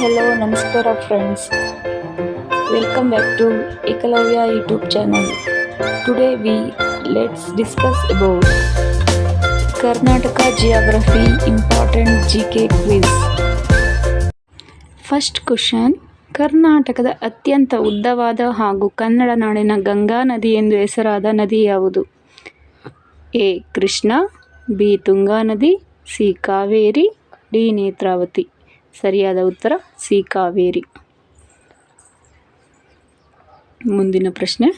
hello, namaskara friends. Welcome back to Ekalavya YouTube channel. Today let's discuss about Karnataka geography important GK quiz. First question. ಕರ್ನಾಟಕದ ಅತ್ಯಂತ ಉದ್ದವಾದ ಹಾಗೂ ಕನ್ನಡ ನಾಡಿನ ಗಂಗಾ ನದಿ ಎಂದು ಹೆಸರಾದ ನದಿ ಯಾವುದು? ಎ. ಕೃಷ್ಣ, ಬಿ. ತುಂಗಾ ನದಿ, ಸಿ. ಕಾವೇರಿ, ಡಿ. ನೇತ್ರಾವತಿ. ಸರಿಯಾದ ಉತ್ತರ ಸಿ. ಕಾವೇರಿ. ಮುಂದಿನ ಪ್ರಶ್ನೆ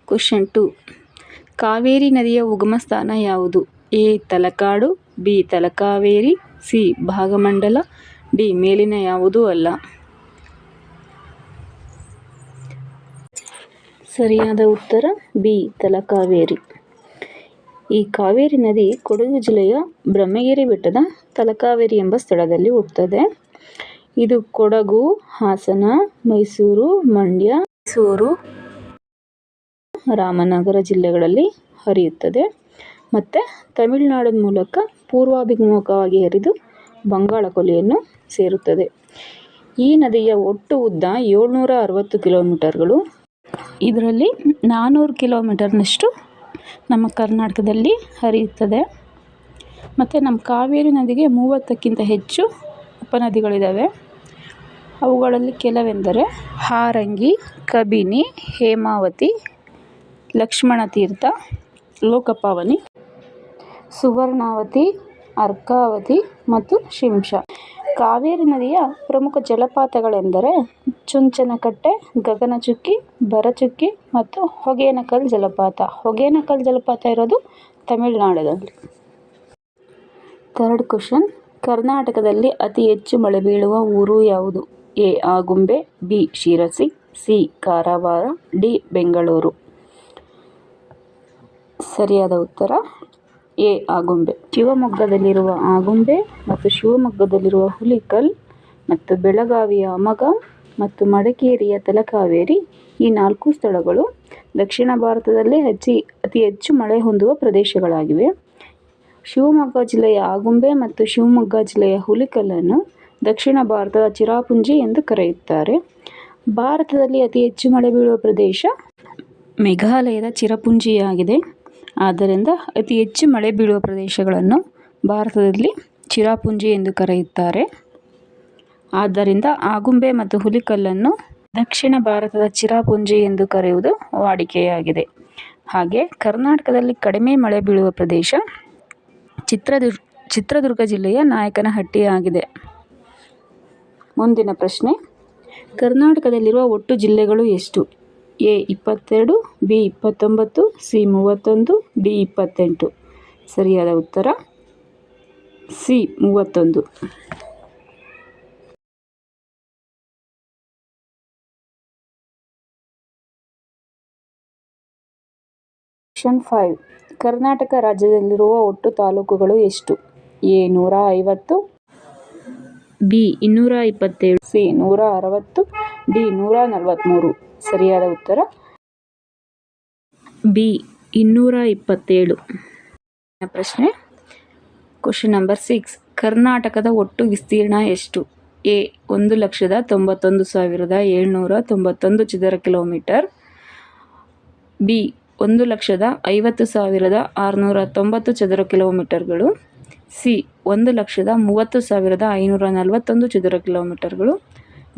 ಕ್ವೆಶ್ಚನ್ 2. ಕಾವೇರಿ ನದಿಯ ಉಗಮ ಸ್ಥಾನ ಯಾವುದು? A. Talakadu, B. Talakaveri, C. Bhagamandala, D. ಮೇಲಿನ ಯಾವುದೂ ಅಲ್ಲ. ಸರಿಯಾದ ಉತ್ತರ ಬಿ. ತಲಕಾವೇರಿ. ಈ ಕಾವೇರಿ ನದಿ ಕೊಡಗು ಜಿಲ್ಲೆಯ ಬ್ರಹ್ಮಗಿರಿ ಬೆಟ್ಟದ ತಲಕಾವೇರಿ ಎಂಬ ಸ್ಥಳದಲ್ಲಿ ಹುಟ್ಟುತ್ತದೆ. ಇದು ಕೊಡಗು, ಹಾಸನ, ಮೈಸೂರು, ಮಂಡ್ಯ, ರಾಮನಗರ ಜಿಲ್ಲೆಗಳಲ್ಲಿ ಹರಿಯುತ್ತದೆ ಮತ್ತು ತಮಿಳುನಾಡಿನ ಮೂಲಕ ಪೂರ್ವಾಭಿಮುಖವಾಗಿ ಹರಿದು ಬಂಗಾಳ ಕೊಲ್ಲಿಯನ್ನು ಸೇರುತ್ತದೆ. ಈ ನದಿಯ ಒಟ್ಟು ಉದ್ದ 760 ಕಿಲೋಮೀಟರ್ಗಳು. ಇದರಲ್ಲಿ 400 ಕಿಲೋಮೀಟರ್ನಷ್ಟು ನಮ್ಮ ಕರ್ನಾಟಕದಲ್ಲಿ ಹರಿಯುತ್ತದೆ. ಮತ್ತು ನಮ್ಮ ಕಾವೇರಿ ನದಿಗೆ 30ಕ್ಕಿಂತ ಹೆಚ್ಚು ಉಪನದಿಗಳಿದ್ದಾವೆ. ಅವುಗಳಲ್ಲಿ ಕೆಲವೆಂದರೆ ಹಾರಂಗಿ, ಕಬಿನಿ, ಹೇಮಾವತಿ, ಲಕ್ಷ್ಮಣ ತೀರ್ಥ, ಲೋಕಪಾವನಿ, ಸುವರ್ಣಾವತಿ, ಅರ್ಕಾವತಿ ಮತ್ತು ಶಿಂಷಾ. ಕಾವೇರಿ ನದಿಯ ಪ್ರಮುಖ ಜಲಪಾತಗಳೆಂದರೆ ಚುಂಚನಕಟ್ಟೆ, ಗಗನಚುಕ್ಕಿ, ಭರಚುಕ್ಕಿ ಮತ್ತು ಹೊಗೇನಕಲ್ ಜಲಪಾತ. ಹೊಗೇನಕಲ್ ಜಲಪಾತ ಇರೋದು ತಮಿಳುನಾಡಿನಲ್ಲಿ. Third question. ಕರ್ನಾಟಕದಲ್ಲಿ ಅತಿ ಹೆಚ್ಚು ಮಳೆ ಬೀಳುವ ಊರು ಯಾವುದು? A. Agumbe, B. Sirsi, C. Karwar, D. Bengaluru. ಸರಿಯಾದ ಉತ್ತರ ಎ. ಆಗುಂಬೆ. ಶಿವಮೊಗ್ಗದಲ್ಲಿರುವ ಆಗುಂಬೆ ಮತ್ತು ಶಿವಮೊಗ್ಗದಲ್ಲಿರುವ ಹುಲಿಕಲ್ ಮತ್ತು ಬೆಳಗಾವಿಯ ಅಮಗಾಂ ಮತ್ತು ಮಡಿಕೇರಿಯ ತಲಕಾವೇರಿ ಈ 4 ಸ್ಥಳಗಳು ದಕ್ಷಿಣ ಭಾರತದಲ್ಲೇ ಅತಿ ಹೆಚ್ಚು ಮಳೆ ಹೊಂದುವ ಪ್ರದೇಶಗಳಾಗಿವೆ. ಶಿವಮೊಗ್ಗ ಜಿಲ್ಲೆಯ ಆಗುಂಬೆ ಮತ್ತು ಶಿವಮೊಗ್ಗ ಜಿಲ್ಲೆಯ ಹುಲಿಕಲ್ಲನ್ನು ದಕ್ಷಿಣ ಭಾರತದ ಚಿರಾಪುಂಜಿ ಎಂದು ಕರೆಯುತ್ತಾರೆ. ಭಾರತದಲ್ಲಿ ಅತಿ ಹೆಚ್ಚು ಮಳೆ ಬೀಳುವ ಪ್ರದೇಶ ಮೇಘಾಲಯದ ಚಿರಪುಂಜಿಯಾಗಿದೆ. ಆದ್ದರಿಂದ ಅತಿ ಹೆಚ್ಚು ಮಳೆ ಬೀಳುವ ಪ್ರದೇಶಗಳನ್ನು ಭಾರತದಲ್ಲಿ ಚಿರಾಪುಂಜಿ ಎಂದು ಕರೆಯುತ್ತಾರೆ. ಆದ್ದರಿಂದ ಆಗುಂಬೆ ಮತ್ತು ಹುಲಿಕಲ್ಲನ್ನು ದಕ್ಷಿಣ ಭಾರತದ ಚಿರಾಪುಂಜಿ ಎಂದು ಕರೆಯುವುದು ವಾಡಿಕೆಯಾಗಿದೆ. ಹಾಗೆ ಕರ್ನಾಟಕದಲ್ಲಿ ಕಡಿಮೆ ಮಳೆ ಬೀಳುವ ಪ್ರದೇಶ ಚಿತ್ರದುರ್ಗ ಜಿಲ್ಲೆಯ ನಾಯಕನಹಟ್ಟಿಯಾಗಿದೆ. ಮುಂದಿನ ಪ್ರಶ್ನೆ. ಕರ್ನಾಟಕದಲ್ಲಿರುವ ಒಟ್ಟು ಜಿಲ್ಲೆಗಳು ಎಷ್ಟು? ಎ. 22, ಬಿ. 29, ಸಿ. 31, ಡಿ. 28. ಸರಿಯಾದ ಉತ್ತರ ಸಿ. 31. ಕ್ವೆಶ್ಚನ್ 5. ಕರ್ನಾಟಕ ರಾಜ್ಯದಲ್ಲಿರುವ ಒಟ್ಟು ತಾಲೂಕುಗಳು ಎಷ್ಟು? ಎ. 150, ಬಿ. 227, ಸಿ. 160, ಡಿ. 143. ಸರಿಯಾದ ಉತ್ತರ ಬಿ. 227. ಪ್ರಶ್ನೆ ಕ್ವೆಶ್ಚನ್ ನಂಬರ್ 6. ಕರ್ನಾಟಕದ ಒಟ್ಟು ವಿಸ್ತೀರ್ಣ ಎಷ್ಟು? ಎ. 1,91,791 ಚದರ ಕಿಲೋಮೀಟರ್, ಬಿ. 1,50,690 ಚದರ ಕಿಲೋಮೀಟರ್ಗಳು, ಸಿ. 1,30,541 ಚದರ ಕಿಲೋಮೀಟರ್ಗಳು,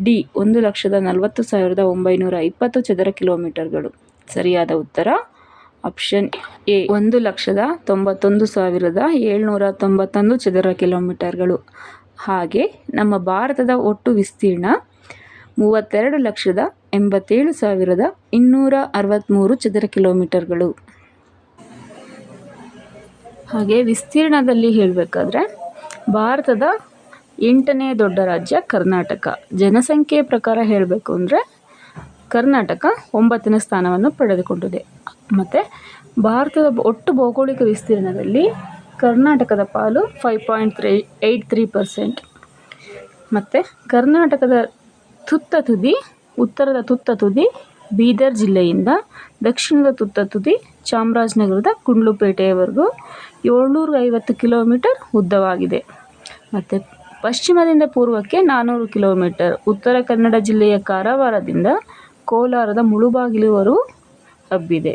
ಡಿ. 1,40,920 ಚದರ ಕಿಲೋಮೀಟರ್ಗಳು. ಸರಿಯಾದ ಉತ್ತರ ಆಪ್ಷನ್ ಎ. 1,91,791 ಚದರ ಕಿಲೋಮೀಟರ್ಗಳು. ಹಾಗೆ ನಮ್ಮ ಭಾರತದ ಒಟ್ಟು ವಿಸ್ತೀರ್ಣ 32,87,263 ಚದರ ಕಿಲೋಮೀಟರ್ಗಳು. ಹಾಗೆ ವಿಸ್ತೀರ್ಣದಲ್ಲಿ ಹೇಳಬೇಕಾದ್ರೆ ಭಾರತದ 8ನೇ ದೊಡ್ಡ ರಾಜ್ಯ ಕರ್ನಾಟಕ. ಜನಸಂಖ್ಯೆ ಪ್ರಕಾರ ಹೇಳಬೇಕು ಅಂದರೆ ಕರ್ನಾಟಕ 9ನೇ ಸ್ಥಾನವನ್ನು ಪಡೆದುಕೊಂಡಿದೆ. ಮತ್ತು ಭಾರತದ ಒಟ್ಟು ಭೌಗೋಳಿಕ ವಿಸ್ತೀರ್ಣದಲ್ಲಿ ಕರ್ನಾಟಕದ ಪಾಲು 5.83%. ಮತ್ತು ಕರ್ನಾಟಕದ ಉತ್ತರದ ತುತ್ತ ತುದಿ ಬೀದರ್ ಜಿಲ್ಲೆಯಿಂದ ದಕ್ಷಿಣದ ತುತ್ತ ತುದಿ ಚಾಮರಾಜನಗರದ ಗುಂಡ್ಲುಪೇಟೆಯವರೆಗೂ 750 ಕಿಲೋಮೀಟರ್ ಉದ್ದವಾಗಿದೆ. ಮತ್ತು ಪಶ್ಚಿಮದಿಂದ ಪೂರ್ವಕ್ಕೆ 400 ಕಿಲೋಮೀಟರ್. ಉತ್ತರ ಕನ್ನಡ ಜಿಲ್ಲೆಯ ಕಾರವಾರದಿಂದ ಕೋಲಾರದ ಮುಳುಬಾಗಿಲುವರೆಗೂ ಹಬ್ಬಿದೆ.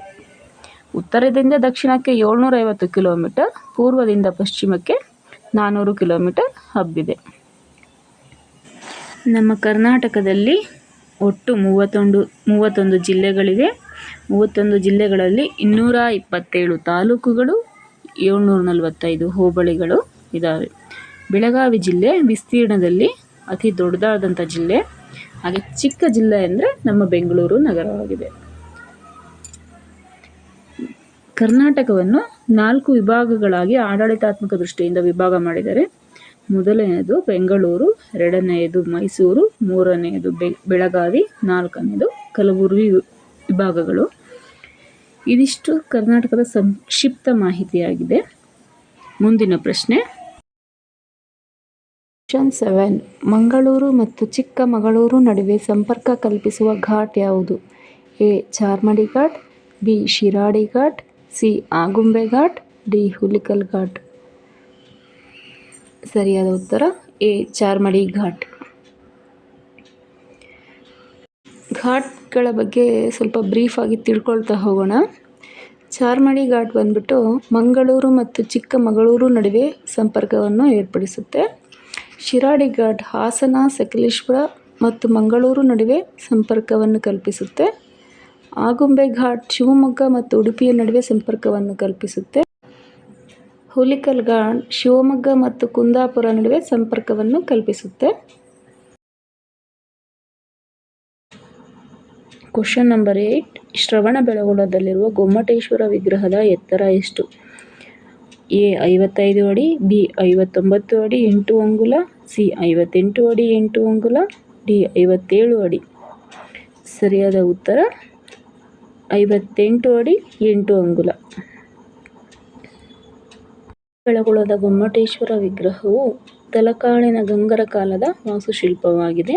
ಉತ್ತರದಿಂದ ದಕ್ಷಿಣಕ್ಕೆ 750 ಕಿಲೋಮೀಟರ್, ಪೂರ್ವದಿಂದ ಪಶ್ಚಿಮಕ್ಕೆ 400 ಕಿಲೋಮೀಟರ್ ಹಬ್ಬಿದೆ. ನಮ್ಮ ಕರ್ನಾಟಕದಲ್ಲಿ ಒಟ್ಟು 31 ಜಿಲ್ಲೆಗಳಿವೆ. 31 ಜಿಲ್ಲೆಗಳಲ್ಲಿ 227 ತಾಲೂಕುಗಳು, 745 ಹೋಬಳಿಗಳು ಇದ್ದಾವೆ. ಬೆಳಗಾವಿ ಜಿಲ್ಲೆ ವಿಸ್ತೀರ್ಣದಲ್ಲಿ ಅತಿ ದೊಡ್ಡದಾದಂಥ ಜಿಲ್ಲೆ. ಹಾಗೆ ಚಿಕ್ಕ ಜಿಲ್ಲೆ ಅಂದರೆ ನಮ್ಮ ಬೆಂಗಳೂರು ನಗರವಾಗಿದೆ. ಕರ್ನಾಟಕವನ್ನು 4 ವಿಭಾಗಗಳಾಗಿ ಆಡಳಿತಾತ್ಮಕ ದೃಷ್ಟಿಯಿಂದ ವಿಭಾಗ ಮಾಡಿದ್ದಾರೆ. ಮೊದಲನೆಯದು ಬೆಂಗಳೂರು, ಎರಡನೆಯದು ಮೈಸೂರು, ಮೂರನೆಯದು ಬೆಳಗಾವಿ, ನಾಲ್ಕನೆಯದು ಕಲಬುರಗಿ ವಿಭಾಗಗಳು. ಇದಿಷ್ಟು ಕರ್ನಾಟಕದ ಸಂಕ್ಷಿಪ್ತ ಮಾಹಿತಿಯಾಗಿದೆ. ಮುಂದಿನ ಪ್ರಶ್ನೆ. ಕ್ವೆಶ್ಚನ್ 7. ಮಂಗಳೂರು ಮತ್ತು ಚಿಕ್ಕಮಗಳೂರು ನಡುವೆ ಸಂಪರ್ಕ ಕಲ್ಪಿಸುವ ಘಾಟ್ ಯಾವುದು? A. Charmadi ghat, B. Shiradi ghat, C. Agumbe ghat, D. Hulikal ghat. ಸರಿಯಾದ ಉತ್ತರ ಎ. ಚಾರ್ಮಾಡಿ ಘಾಟ್. ಘಾಟ್ಗಳ ಬಗ್ಗೆ ಸ್ವಲ್ಪ ಬ್ರೀಫಾಗಿ ತಿಳ್ಕೊಳ್ತಾ ಹೋಗೋಣ. ಚಾರ್ಮಾಡಿ ಘಾಟ್ ಬಂದ್ಬಿಟ್ಟು ಮಂಗಳೂರು ಮತ್ತು ಚಿಕ್ಕಮಗಳೂರು ನಡುವೆ ಸಂಪರ್ಕವನ್ನು ಏರ್ಪಡಿಸುತ್ತೆ. ಶಿರಾಡಿ ಘಾಟ್ ಹಾಸನ, ಸಕಲೇಶ್ಪುರ ಮತ್ತು ಮಂಗಳೂರು ನಡುವೆ ಸಂಪರ್ಕವನ್ನು ಕಲ್ಪಿಸುತ್ತೆ. ಆಗುಂಬೆ ಘಾಟ್ ಶಿವಮೊಗ್ಗ ಮತ್ತು ಉಡುಪಿಯ ನಡುವೆ ಸಂಪರ್ಕವನ್ನು ಕಲ್ಪಿಸುತ್ತೆ. ಹುಲಿಕಲ್ ಘಾಟ್ ಶಿವಮೊಗ್ಗ ಮತ್ತು ಕುಂದಾಪುರ ನಡುವೆ ಸಂಪರ್ಕವನ್ನು ಕಲ್ಪಿಸುತ್ತೆ. Question number 8. ಶ್ರವಣಬೆಳಗೊಳದಲ್ಲಿರುವ ಗೊಮ್ಮಟೇಶ್ವರ ವಿಗ್ರಹದ ಎತ್ತರ ಎಷ್ಟು? ಎ. 55 ಅಡಿ, ಬಿ. 59 ಅಡಿ 8 ಅಂಗುಲ, ಸಿ. 58 ಅಡಿ 8 ಅಂಗುಲ, ಡಿ. 57 ಅಡಿ. ಸರಿಯಾದ ಉತ್ತರ 58 ಅಡಿ 8 ಅಂಗುಲ. ಬೆಳಗೊಳದ ಗೊಮ್ಮಟೇಶ್ವರ ವಿಗ್ರಹವು ತಲಕಾಡಿನ ಗಂಗರ ಕಾಲದ ವಾಸ್ತುಶಿಲ್ಪವಾಗಿದೆ.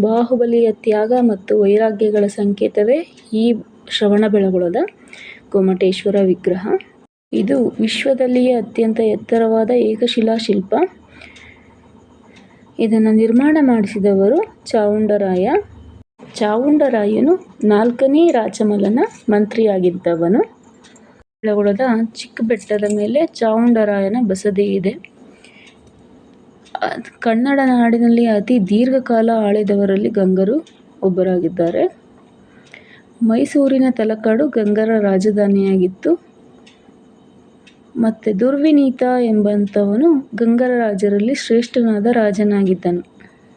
ಬಾಹುಬಲಿಯ ತ್ಯಾಗ ಮತ್ತು ವೈರಾಗ್ಯಗಳ ಸಂಕೇತವೇ ಈ ಶ್ರವಣಬೆಳಗೊಳದ ಗೊಮ್ಮಟೇಶ್ವರ ವಿಗ್ರಹ. ಇದು ವಿಶ್ವದಲ್ಲಿಯೇ ಅತ್ಯಂತ ಎತ್ತರವಾದ ಏಕಶಿಲಾ ಶಿಲ್ಪ. ಇದನ್ನು ನಿರ್ಮಾಣ ಮಾಡಿಸಿದವರು ಚಾವುಂಡರಾಯ. ಚಾವುಂಡರಾಯನು 4ನೇ ರಾಚಮಲ್ಲನ ಮಂತ್ರಿಯಾಗಿದ್ದವನು. ಬೆಳಗೊಳದ ಚಿಕ್ಕ ಬೆಟ್ಟದ ಮೇಲೆ ಚಾವುಂಡರಾಯನ ಬಸದಿ ಇದೆ. ಕನ್ನಡ ನಾಡಿನಲ್ಲಿ ಅತಿ ದೀರ್ಘಕಾಲ ಆಳಿದವರಲ್ಲಿ ಗಂಗರು ಒಬ್ಬರಾಗಿದ್ದಾರೆ. ಮೈಸೂರಿನ ತಲಕಾಡು ಗಂಗರ ರಾಜಧಾನಿಯಾಗಿತ್ತು. ಮತ್ತು ದುರ್ವಿನೀತ ಎಂಬಂಥವನು ಗಂಗರ ರಾಜರಲ್ಲಿ ಶ್ರೇಷ್ಠನಾದ ರಾಜನಾಗಿದ್ದನು.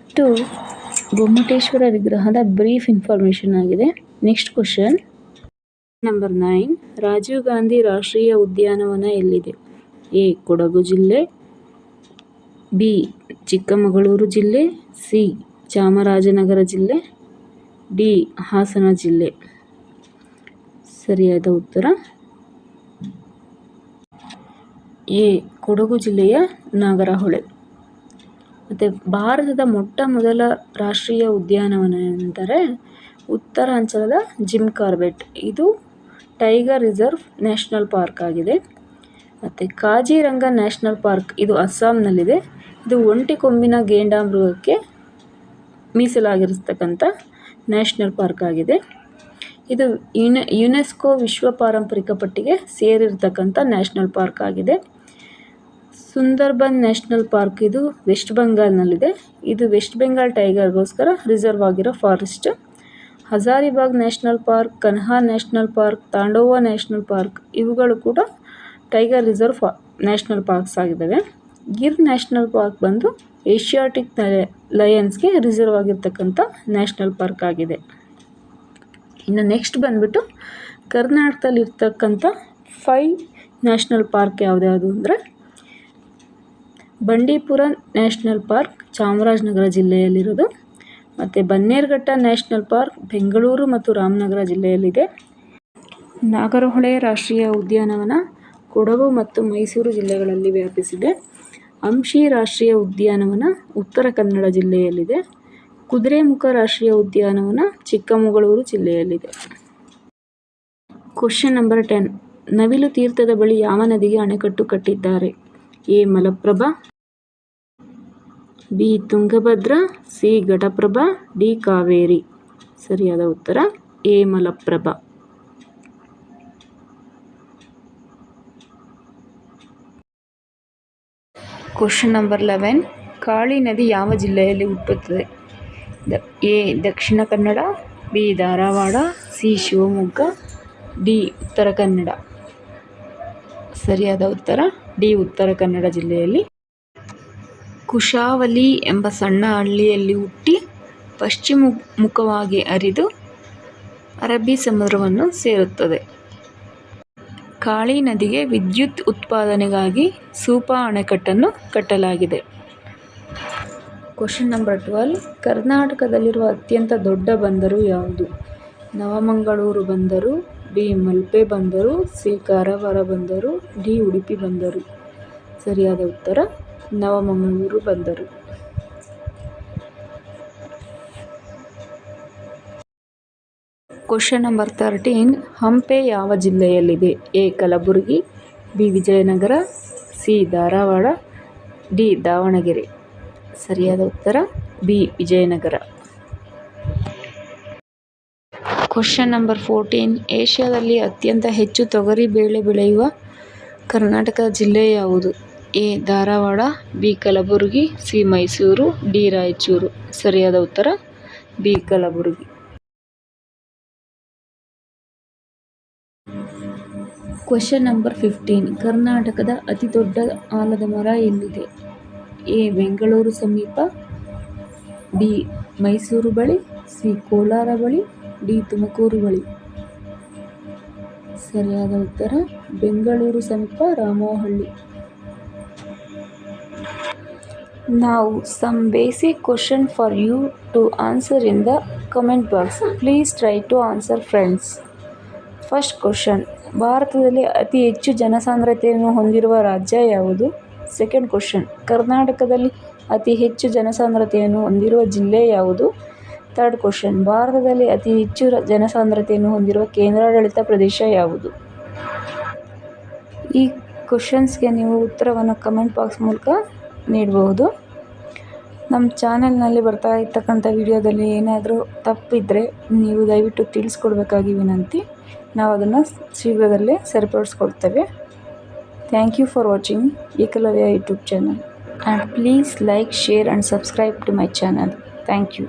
ಇಷ್ಟು ಗೊಮ್ಮಟೇಶ್ವರ ವಿಗ್ರಹದ ಬ್ರೀಫ್ ಇನ್ಫಾರ್ಮೇಷನ್ ಆಗಿದೆ. Next question number 9. Rajiv Gandhi ರಾಷ್ಟ್ರೀಯ ಉದ್ಯಾನವನ ಎಲ್ಲಿದೆ? ಎ. ಕೊಡಗು ಜಿಲ್ಲೆ, ಬಿ. ಚಿಕ್ಕಮಗಳೂರು ಜಿಲ್ಲೆ, ಸಿ. ಚಾಮರಾಜನಗರ ಜಿಲ್ಲೆ, ಡಿ. ಹಾಸನ ಜಿಲ್ಲೆ. ಸರಿಯಾದ ಉತ್ತರ ಎ. ಕೊಡಗು ಜಿಲ್ಲೆಯ ನಾಗರಹೊಳೆ. ಮತ್ತು ಭಾರತದ ಮೊಟ್ಟ ಮೊದಲ ರಾಷ್ಟ್ರೀಯ ಉದ್ಯಾನವನ ಎಂದರೆ ಉತ್ತರಾಂಚಲದ ಜಿಮ್ ಕಾರ್ಬೆಟ್. ಇದು ಟೈಗರ್ ರಿಸರ್ವ್ ನ್ಯಾಷನಲ್ ಪಾರ್ಕ್ ಆಗಿದೆ. ಮತ್ತು ಕಾಜಿರಂಗ ನ್ಯಾಷನಲ್ ಪಾರ್ಕ್ ಇದು ಅಸ್ಸಾಂನಲ್ಲಿದೆ. ಇದು ಒಂಟಿ ಕೊಂಬಿನ ಘೇಂಡಾಮೃಗಕ್ಕೆ ಮೀಸಲಾಗಿರ್ತಕ್ಕಂಥ ನ್ಯಾಷನಲ್ ಪಾರ್ಕ್ ಆಗಿದೆ. ಇದು ಯುನೆಸ್ಕೋ ವಿಶ್ವ ಪಾರಂಪರಿಕ ಪಟ್ಟಿಗೆ ಸೇರಿರ್ತಕ್ಕಂಥ ನ್ಯಾಷನಲ್ ಪಾರ್ಕ್ ಆಗಿದೆ. ಸುಂದರ್ಬನ್ ನ್ಯಾಷನಲ್ ಪಾರ್ಕ್ ಇದು ವೆಸ್ಟ್ ಬೆಂಗಾಲ್ನಲ್ಲಿದೆ. ಇದು ವೆಸ್ಟ್ ಬೆಂಗಾಲ್ ಟೈಗರ್ಗೋಸ್ಕರ ರಿಸರ್ವ್ ಆಗಿರೋ forest. Hazaribagh national park, Kanha national park, ತಾಂಡೋವಾ ನ್ಯಾಷನಲ್ ಪಾರ್ಕ್ ಇವುಗಳು ಕೂಡ ಟೈಗರ್ ರಿಸರ್ವ್ ನ್ಯಾಷನಲ್ ಪಾರ್ಕ್ಸ್ ಆಗಿದ್ದಾವೆ. ಗಿರ್ ನ್ಯಾಷನಲ್ ಪಾರ್ಕ್ ಬಂದು ಏಷ್ಯಾಟಿಕ್ ಲಯನ್ಸ್ಗೆ ರಿಸರ್ವ್ ಆಗಿರ್ತಕ್ಕಂಥ ನ್ಯಾಷನಲ್ ಪಾರ್ಕ್ ಆಗಿದೆ. ಇನ್ನು ನೆಕ್ಸ್ಟ್ ಬಂದುಬಿಟ್ಟು ಕರ್ನಾಟಕದಲ್ಲಿರ್ತಕ್ಕಂಥ 5 ನ್ಯಾಷನಲ್ ಪಾರ್ಕ್ ಯಾವುದ್ಯಾವುದು ಅಂದರೆ ಬಂಡೀಪುರ ನ್ಯಾಷನಲ್ ಪಾರ್ಕ್ ಚಾಮರಾಜನಗರ ಜಿಲ್ಲೆಯಲ್ಲಿರೋದು. ಮತ್ತು ಬನ್ನೇರುಘಟ್ಟ ನ್ಯಾಷನಲ್ ಪಾರ್ಕ್ ಬೆಂಗಳೂರು ಮತ್ತು ರಾಮನಗರ ಜಿಲ್ಲೆಯಲ್ಲಿದೆ. ನಾಗರಹೊಳೆ ರಾಷ್ಟ್ರೀಯ ಉದ್ಯಾನವನ ಕೊಡಗು ಮತ್ತು ಮೈಸೂರು ಜಿಲ್ಲೆಗಳಲ್ಲಿ ವ್ಯಾಪಿಸಿದೆ. ಅಂಶಿ ರಾಷ್ಟ್ರೀಯ ಉದ್ಯಾನವನ ಉತ್ತರ ಕನ್ನಡ ಜಿಲ್ಲೆಯಲ್ಲಿದೆ. ಕುದುರೆಮುಖ ರಾಷ್ಟ್ರೀಯ ಉದ್ಯಾನವನ ಚಿಕ್ಕಮಗಳೂರು ಜಿಲ್ಲೆಯಲ್ಲಿದೆ. Question number 10. ನವಿಲು ತೀರ್ಥದ ಬಳಿ ಯಾವ ನದಿಗೆ ಅಣೆಕಟ್ಟು ಕಟ್ಟಿದ್ದಾರೆ? A. Malaprabha, B Tungabhadra, C Ghataprabha, D Kaveri. ಸರಿಯಾದ ಉತ್ತರ A Malaprabha. Question number 11. Kali ನದಿ ಯಾವ ಜಿಲ್ಲೆಯಲ್ಲಿ ಹುಟ್ಟುತ್ತದೆ? A Dakshina Kannada, B Dharwad, C Shivamogga, D Uttara Kannada. ಸರಿಯಾದ ಉತ್ತರ ಡಿ ಉತ್ತರ ಕನ್ನಡ ಜಿಲ್ಲೆಯಲ್ಲಿ. ಕುಶಾವಲಿ ಎಂಬ ಸಣ್ಣ ಹಳ್ಳಿಯಲ್ಲಿ ಹುಟ್ಟಿ ಪಶ್ಚಿಮಮುಖವಾಗಿ ಹರಿದು ಅರಬ್ಬಿ ಸಮುದ್ರವನ್ನು ಸೇರುತ್ತದೆ. ಕಾಳಿ ನದಿಗೆ ವಿದ್ಯುತ್ ಉತ್ಪಾದನೆಗಾಗಿ ಸೂಪಾ ಅಣೆಕಟ್ಟನ್ನು ಕಟ್ಟಲಾಗಿದೆ. Question number 12. ಕರ್ನಾಟಕದಲ್ಲಿರುವ ಅತ್ಯಂತ ದೊಡ್ಡ ಬಂದರು ಯಾವುದು? ನವಮಂಗಳೂರು ಬಂದರು, ಬಿ ಮಲ್ಪೆ ಬಂದರು, ಸಿ ಕಾರವಾರ ಬಂದರು, ಡಿ ಉಡುಪಿ ಬಂದರು. ಸರಿಯಾದ ಉತ್ತರ ನವಮಂಗಳೂರು ಬಂದರು. Question number 13. ಹಂಪೆ ಯಾವ ಜಿಲ್ಲೆಯಲ್ಲಿದೆ? A Kalaburagi, B Vijayanagara, C Dharwad, D Davanagere. ಸರಿಯಾದ ಉತ್ತರ ಬಿ ವಿಜಯನಗರ. Question number 14. ಏಷ್ಯಾದಲ್ಲಿ ಅತ್ಯಂತ ಹೆಚ್ಚು ತೊಗರಿ ಬೇಳೆ ಬೆಳೆಯುವ ಕರ್ನಾಟಕದ ಜಿಲ್ಲೆ ಯಾವುದು? A Dharwad, B Kalaburagi, C Mysuru, D Raichur. ಸರಿಯಾದ ಉತ್ತರ ಬಿ ಕಲಬುರಗಿ. Question number 15. ಕರ್ನಾಟಕದ ಅತಿ ದೊಡ್ಡ ಆಲದ ಮರ ಎಲ್ಲಿದೆ? ಎ ಬೆಂಗಳೂರು ಸಮೀಪ, ಬಿ ಮೈಸೂರು ಬಳಿ, ಸಿ ಕೋಲಾರ ಬಳಿ, ಡಿ ತುಮಕೂರು ಬಳಿ. ಸರಿಯಾದ ಉತ್ತರ ಬೆಂಗಳೂರು ಸಮೀಪ Ramohalli. Now some basic question for you to answer in the comment box. Please try to answer friends. First question. ಭಾರತದಲ್ಲಿ ಅತಿ ಹೆಚ್ಚು ಜನಸಾಂದ್ರತೆಯನ್ನು ಹೊಂದಿರುವ ರಾಜ್ಯ ಯಾವುದು? Second question. ಕರ್ನಾಟಕದಲ್ಲಿ ಅತಿ ಹೆಚ್ಚು ಜನಸಾಂದ್ರತೆಯನ್ನು ಹೊಂದಿರುವ ಜಿಲ್ಲೆ ಯಾವುದು? Third question. ಭಾರತದಲ್ಲಿ ಅತಿ ಹೆಚ್ಚು ಜನಸಾಂದ್ರತೆಯನ್ನು ಹೊಂದಿರುವ ಕೇಂದ್ರಾಡಳಿತ ಪ್ರದೇಶ ಯಾವುದು? ಈ ಕ್ವಶನ್ಸ್ಗೆ ನೀವು ಉತ್ತರವನ್ನು ಕಮೆಂಟ್ ಬಾಕ್ಸ್ ಮೂಲಕ ನೀಡಬಹುದು. ನಮ್ಮ ಚಾನೆಲ್ನಲ್ಲಿ ಬರ್ತಾ ಇರ್ತಕ್ಕಂಥ ವಿಡಿಯೋದಲ್ಲಿ ಏನಾದರೂ ತಪ್ಪಿದ್ದರೆ ನೀವು ದಯವಿಟ್ಟು ತಿಳಿಸ್ಕೊಡ್ಬೇಕಾಗಿ ವಿನಂತಿ. ನಾವು ಅದನ್ನು ಶೀಘ್ರದಲ್ಲೇ ಸರಿಪಡಿಸ್ಕೊಡ್ತೇವೆ. Thank you for watching Ekalavya YouTube channel. And please like, share and subscribe to my channel. Thank you.